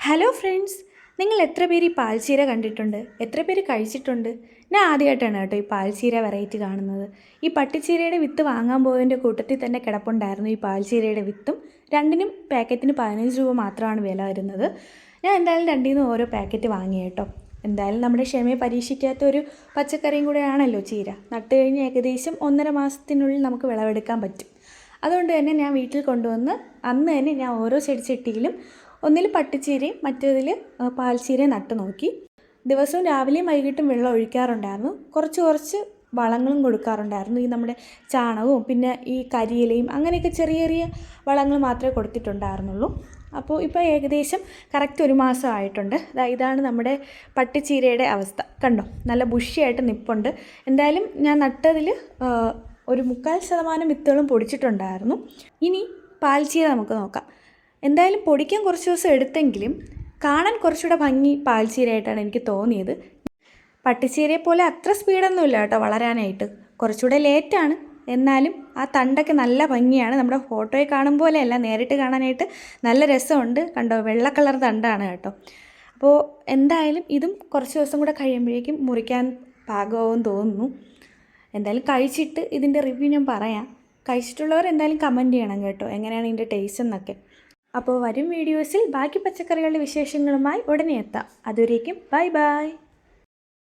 Hello friends, നിങ്ങൾ എത്ര പേര് ഈ പാൽച്ചീര കണ്ടിട്ടുണ്ട്? എത്ര പേര് കഴിച്ചിട്ടുണ്ട്? ഞാൻ ആദ്യമായിട്ടാണ് കേട്ടോ ഈ പാൽച്ചീര വെറൈറ്റി കാണുന്നത്. ഈ പട്ടിച്ചീരയുടെ വിത്ത് വാങ്ങാൻ പോയതിൻ്റെ കൂട്ടത്തിൽ തന്നെ കിടപ്പുണ്ടായിരുന്നു ഈ പാൽച്ചീരയുടെ വിത്തും. രണ്ടിനും പാക്കറ്റിന് 15 രൂപ മാത്രമാണ് വില വരുന്നത്. ഞാൻ എന്തായാലും രണ്ടിൽ നിന്ന് ഓരോ പാക്കറ്റ് വാങ്ങി കേട്ടോ. എന്തായാലും നമ്മുടെ ക്ഷമയെ പരീക്ഷിക്കാത്ത ഒരു പച്ചക്കറിയും കൂടെ ആണല്ലോ ചീര. നട്ട് കഴിഞ്ഞ് ഏകദേശം 1.5 മാസത്തിനുള്ളിൽ നമുക്ക് വിളവെടുക്കാൻ പറ്റും. അതുകൊണ്ട് തന്നെ ഞാൻ വീട്ടിൽ കൊണ്ടുവന്ന് അന്ന് തന്നെ ഞാൻ ഓരോ ചെടിച്ചട്ടിയിലും ഒന്നിൽ പട്ടിച്ചീരയും മറ്റേതിൽ പാൽച്ചീരയും നട്ട് നോക്കി. ദിവസവും രാവിലെയും വൈകിട്ടും വെള്ളം ഒഴിക്കാറുണ്ടായിരുന്നു. കുറച്ച് വളങ്ങളും കൊടുക്കാറുണ്ടായിരുന്നു. ഈ നമ്മുടെ ചാണകവും പിന്നെ ഈ കരിയിലയും അങ്ങനെയൊക്കെ ചെറിയ ചെറിയ വളങ്ങൾ മാത്രമേ കൊടുത്തിട്ടുണ്ടായിരുന്നുള്ളൂ. അപ്പോൾ ഇപ്പോൾ ഏകദേശം കറക്റ്റ് 1 മാസം ആയിട്ടുണ്ട്. ഇതാണ് നമ്മുടെ പട്ടിച്ചീരയുടെ അവസ്ഥ. കണ്ടോ, നല്ല ബുഷിയായിട്ട് നിൽപ്പുണ്ട്. എന്തായാലും ഞാൻ നട്ടതിൽ ഒരു 3/4% വിത്തുകളും പൊടിച്ചിട്ടുണ്ടായിരുന്നു. ഇനി പാൽച്ചീര നമുക്ക് നോക്കാം. എന്തായാലും പൊടിക്കാൻ കുറച്ച് ദിവസം എടുത്തെങ്കിലും കാണാൻ കുറച്ചുകൂടെ ഭംഗി പാൽച്ചീരയായിട്ടാണ് എനിക്ക് തോന്നിയത്. പട്ടിച്ചീരയെ പോലെ അത്ര സ്പീഡൊന്നുമില്ല കേട്ടോ വളരാനായിട്ട്, കുറച്ചുകൂടെ ലേറ്റാണ്. എന്നാലും ആ തണ്ടൊക്കെ നല്ല ഭംഗിയാണ്. നമ്മുടെ ഫോട്ടോയിൽ കാണും പോലെയല്ല, നേരിട്ട് കാണാനായിട്ട് നല്ല രസമുണ്ട്. കണ്ടോ, വെള്ള കളർ തണ്ടാണ് കേട്ടോ. അപ്പോൾ എന്തായാലും ഇതും കുറച്ച് ദിവസം കൂടെ കഴിയുമ്പോഴേക്കും മുറിക്കാൻ പാകമാവും തോന്നുന്നു. എന്തായാലും കഴിച്ചിട്ട് ഇതിൻ്റെ റിവ്യൂ ഞാൻ പറയാം. കഴിച്ചിട്ടുള്ളവർ എന്തായാലും കമൻറ്റ് ചെയ്യണം കേട്ടോ, എങ്ങനെയാണ് ഇതിൻ്റെ ടേസ്റ്റ് എന്നൊക്കെ. അപ്പോൾ വരും വീഡിയോസിൽ ബാക്കി പച്ചക്കറികളുടെ വിശേഷങ്ങളുമായി ഉടനെ എത്താം. അതുവരേക്കും ബൈ ബൈ.